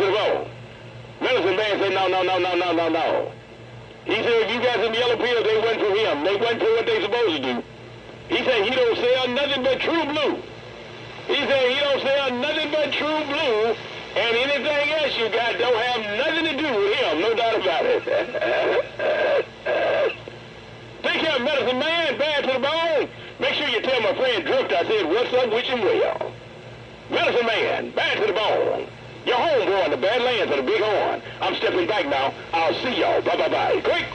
to the bone. Medicine man said, no. He said, if you got some yellow pills, they went for him. They went for what they supposed to do. He said, he don't sell nothing but true blue. He said, he don't sell nothing but true blue, and anything else you got don't have nothing to do with him, no doubt about it. Take care, medicine man, bad to the bone. Make sure you tell my friend Drift I said, what's up with you, well? Medicine man, bad to the bone. Your homeboy in the Badlands of the Big Horn. I'm stepping back now. I'll see y'all. Bye-bye-bye. Quick!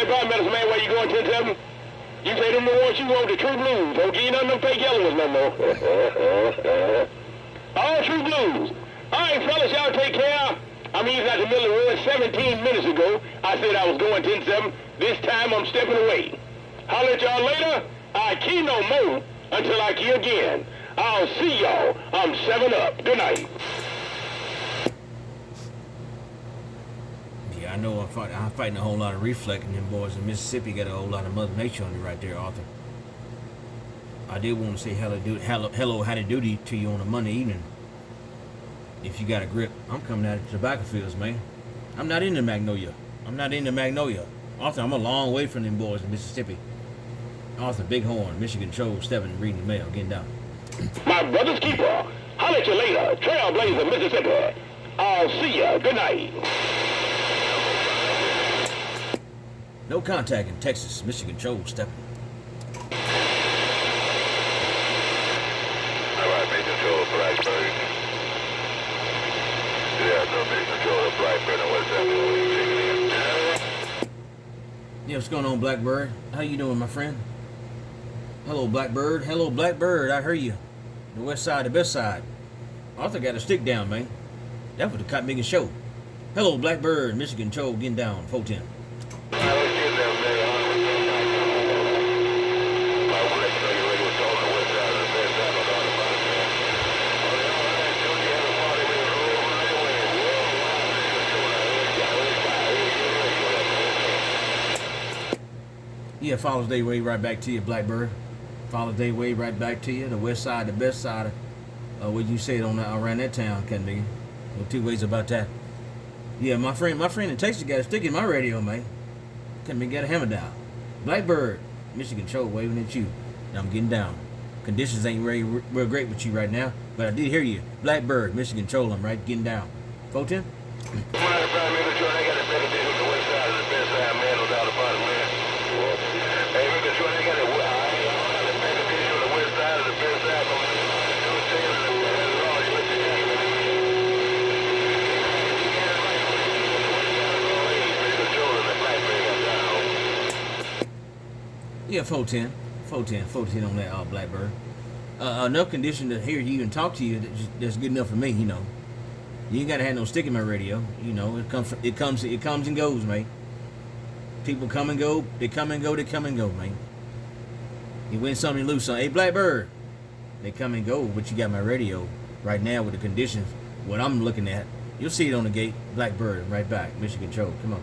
Bye, medicine man, where you going, 10-7? You say them the ones you want, the true blues. Don't give you none of them fake yellow ones no more. All true blues. All right, fellas, y'all take care. I'm easing out the middle of the road 17 minutes ago. I said I was going 10-7. This time I'm stepping away. Holler at y'all later. I key no more until I key again. I'll see y'all. I'm 7 up. Good night. I know I'm fighting a whole lot of reflex, and them boys in Mississippi got a whole lot of Mother Nature on you right there, Arthur. I did want to say hello, howdy doody to you on a Monday evening. If you got a grip, I'm coming out of the tobacco fields, man. I'm not in the Magnolia. Arthur, I'm a long way from them boys in Mississippi. Arthur, Bighorn, Michigan Troll, stepping, reading the mail, getting down. My brother's keeper. Holler at you later. Trailblazer, Mississippi. I'll see ya. Good night. No contact in Texas, Michigan Troll, stepping. All right, Major Control, Blackbird. Yeah, no, Major Control, Blackbird, and what's that? Yeah, what's going on, Blackbird? How you doing, my friend? Hello, Blackbird. Hello, Blackbird. I heard you. The west side, the best side. Arthur got a stick down, man. That was the cop making show. Hello, Blackbird, Michigan Troll, getting down, 410. Yeah, Father's Day way right back to you, Blackbird. Father's Day way right back to you. The west side, the best side. What you said on around that town, can be. No two ways about that. Yeah, my friend in Texas got a stick in my radio, man. Can be got a hammer down. Blackbird, Michigan Troll waving at you. And I'm getting down. Conditions ain't real great with you right now, but I did hear you. Blackbird, Michigan Troll, I'm right getting down. 410. Yeah, 410 on that, Blackbird. Enough condition to hear you and talk to you. That's good enough for me, you know. You ain't gotta have no stick in my radio, you know. It comes and goes, mate. People come and go. They come and go, man. You win some, you lose some. Hey, Blackbird, they come and go, but you got my radio right now with the conditions. What I'm looking at, you'll see it on the gate. Blackbird, right back. Michigan Troll, come on.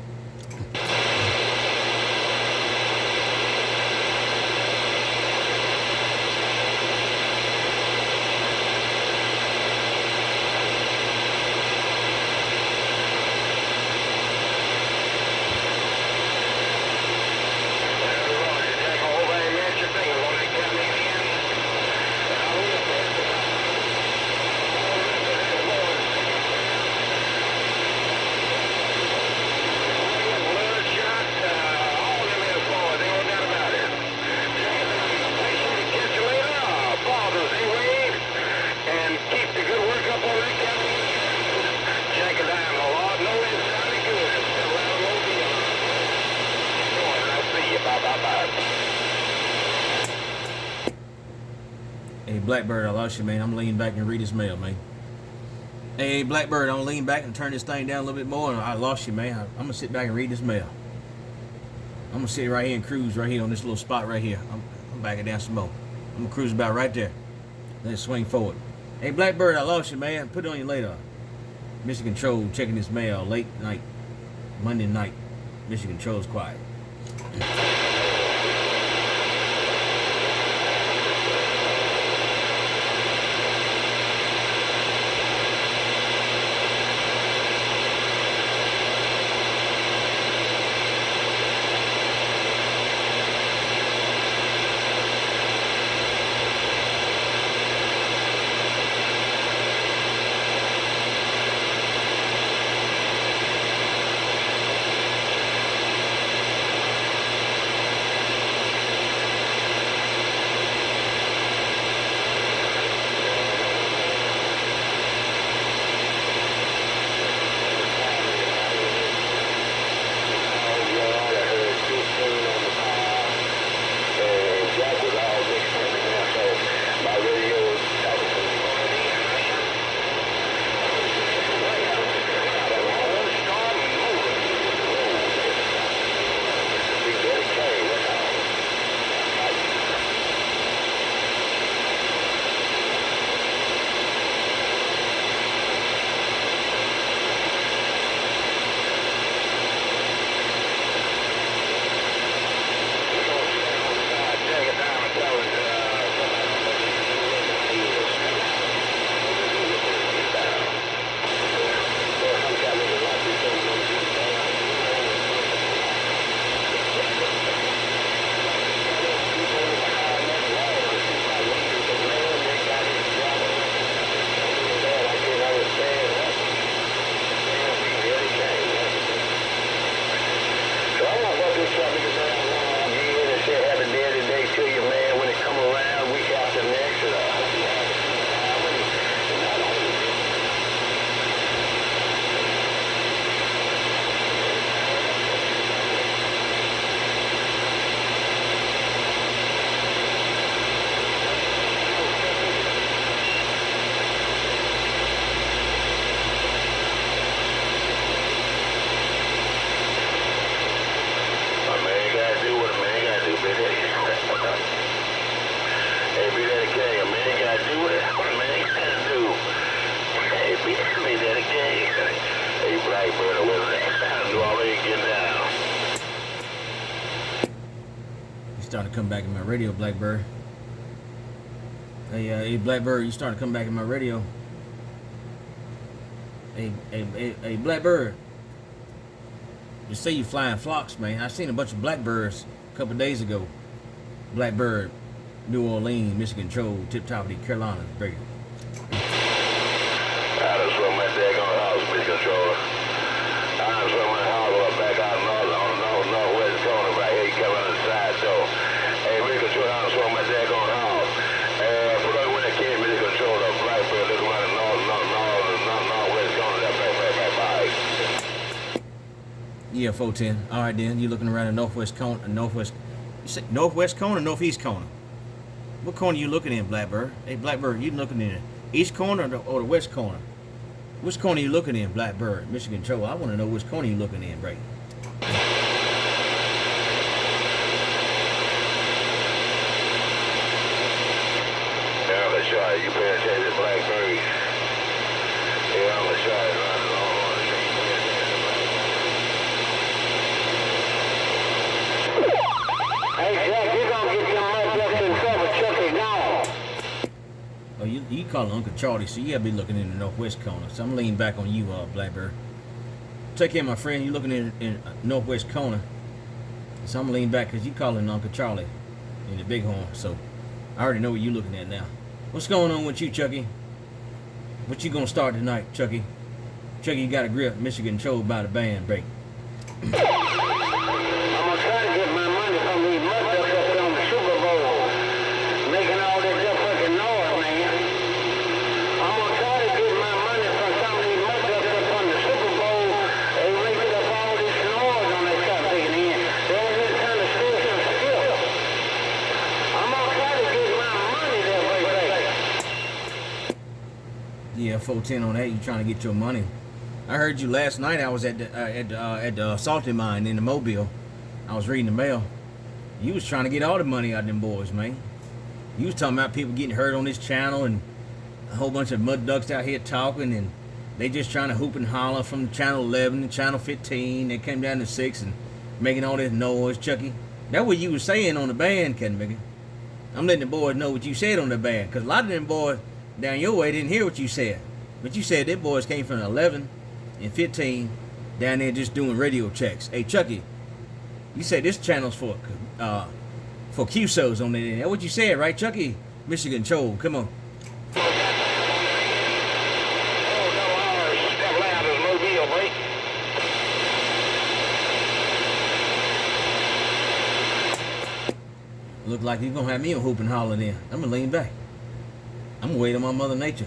Hey, Blackbird, I lost you, man. I'm laying back and read his mail, man. Hey, Blackbird, I'm gonna lean back and turn this thing down a little bit more. And I lost you, man. I'm gonna sit back and read this mail. I'm gonna sit right here and cruise right here on this little spot right here. I'm backing down some more. I'm gonna cruise about right there. Then swing forward. Hey, Blackbird, I lost you, man. Put it on you later. Mission Control checking this mail late night, Monday night. Mission Control's quiet. Starting to come back in my radio, Blackbird. Hey, Blackbird, you starting to come back in my radio. Hey, Blackbird. You say you flying flocks, man. I seen a bunch of blackbirds a couple days ago. Blackbird, New Orleans, Michigan Control, tip top of the Carolinas, breaking. I just from my daggone house, Mission Controller. I just from my house back out northwest corner right here. You come on the side door. Hey, Mission Controller, I just from my daggone house. Put on when it came, Mission Controller, Blackbird, look around the northwest corner, that back. Yeah, 410. All right, then. You looking around the northwest corner, you say northwest corner or northeast corner? What corner you looking in, Blackbird? Hey, Blackbird, you looking in the east corner or the west corner? Which corner you looking in, Blackbird? Michigan Control. I want to know which corner you looking in, Brady. Yeah, I'm gonna try. You pay attention to Blackbird. Yeah, I'm gonna try it around the long one. Hey, Jack, you gonna get your motherfucker in trouble. Chucky gone. Oh, you calling Uncle Charlie, so you gotta be looking in the northwest corner. So I'm leaning back on you, Blackbird. Take care, my friend. You looking in northwest corner. So I'm leaning back because you calling Uncle Charlie in the Bighorn. So I already know what you looking at now. What's going on with you, Chucky? What you gonna start tonight, Chucky? Chucky, you got a grip. Michigan Controlled by the band break. I'm gonna try to get my money from these motherfuckers on the Super Bowl, making all this up fucking noise, man. I'm gonna try to get my money from some of these motherfuckers from the Super Bowl. They making up all this noise on their stuff taking in. They ain't just trying to steal some skill. I'm gonna try to get my money that way. Yeah, 410 on that. You trying to get your money. I heard you last night. I was at the salty mine in the Mobile. I was reading the mail. You was trying to get all the money out of them boys, man. You was talking about people getting hurt on this channel and a whole bunch of mud ducks out here talking, and they just trying to hoop and holler from channel 11 to channel 15. They came down to 6 and making all this noise, Chucky. That's what you was saying on the band, Ken. I'm letting the boys know what you said on the band, because a lot of them boys down your way didn't hear what you said. But you said them boys came from 11 and 15 down there just doing radio checks. Hey, Chucky, you said this channel's for QSOs on there. That's what you said, right, Chucky? Michigan Chole, come on. Look like you're going to have me a hoop and holler then. I'm going to lean back. I'm going to wait on my Mother Nature.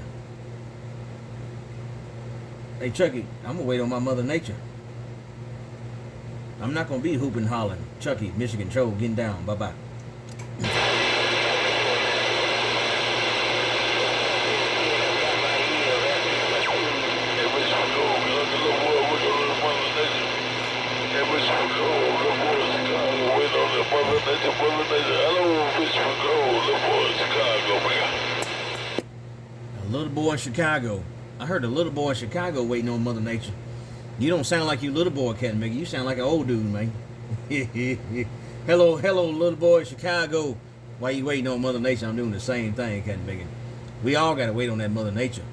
Hey, Chucky, I'm going to wait on my Mother Nature. I'm not going to be hooping and hollering. Chucky, Michigan Chole, getting down. Bye-bye. A little boy in Chicago. I heard a little boy in Chicago waiting on Mother Nature. You don't sound like you little boy, Captain Mickey. You sound like an old dude, man. hello, little boy in Chicago. Why you waiting on Mother Nature? I'm doing the same thing, Captain Mickey. We all got to wait on that Mother Nature.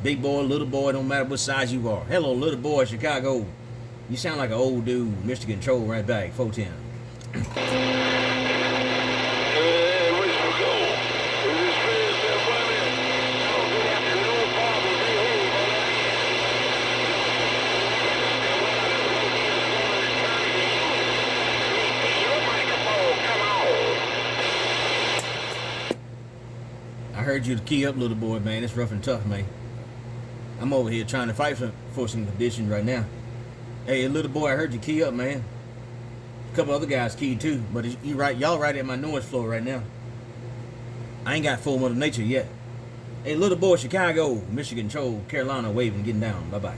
Big boy, little boy, don't matter what size you are. Hello, little boy in Chicago. You sound like an old dude. Michigan Chole right back. 410. I heard you to key up, little boy, man. It's rough and tough, man. I'm over here trying to fight for some conditions right now. Hey, little boy, I heard you key up, man. A couple other guys keyed too, but you right, y'all right at my noise floor right now. I ain't got full Mother Nature yet. Hey, little boy, Chicago, Michigan Chole, Carolina, waving, getting down. Bye-bye.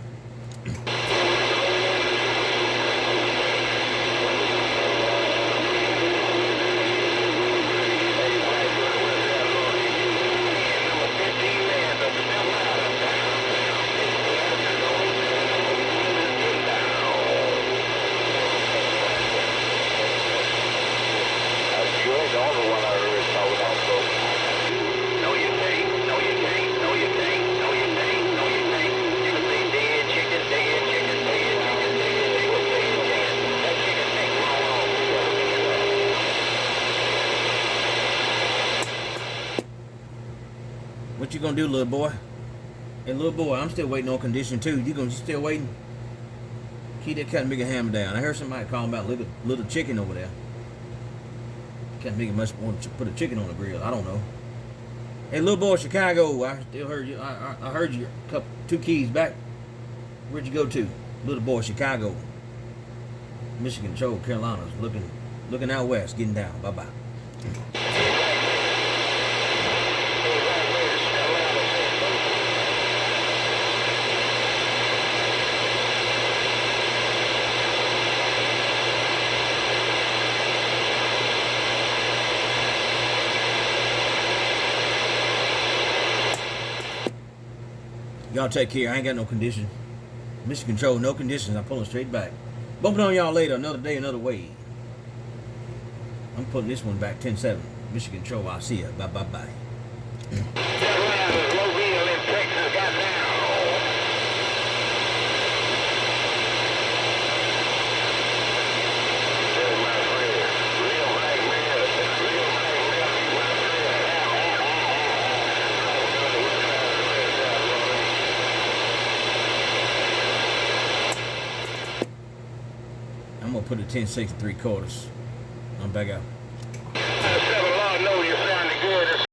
What you gonna do, little boy? Hey, little boy, I'm still waiting on condition 2. You still waiting? Keep that Captain Bigger hammer down. I heard somebody calling about little chicken over there. Captain Bigger must want to put a chicken on the grill. I don't know. Hey, little boy, Chicago. I still heard you. I heard you. 2 keys back. Where'd you go to? Little boy, Chicago. Michigan Chole, Carolina's looking out west, getting down. Bye bye. Y'all take care. I ain't got no condition. Michigan Chole, no conditions. I'm pulling straight back. Bumping on y'all later. Another day, another way. I'm putting this one back 10-7. Michigan Chole, I'll see ya. Bye, bye, bye. I'm gonna put a 10-6 3/4. I'm back out.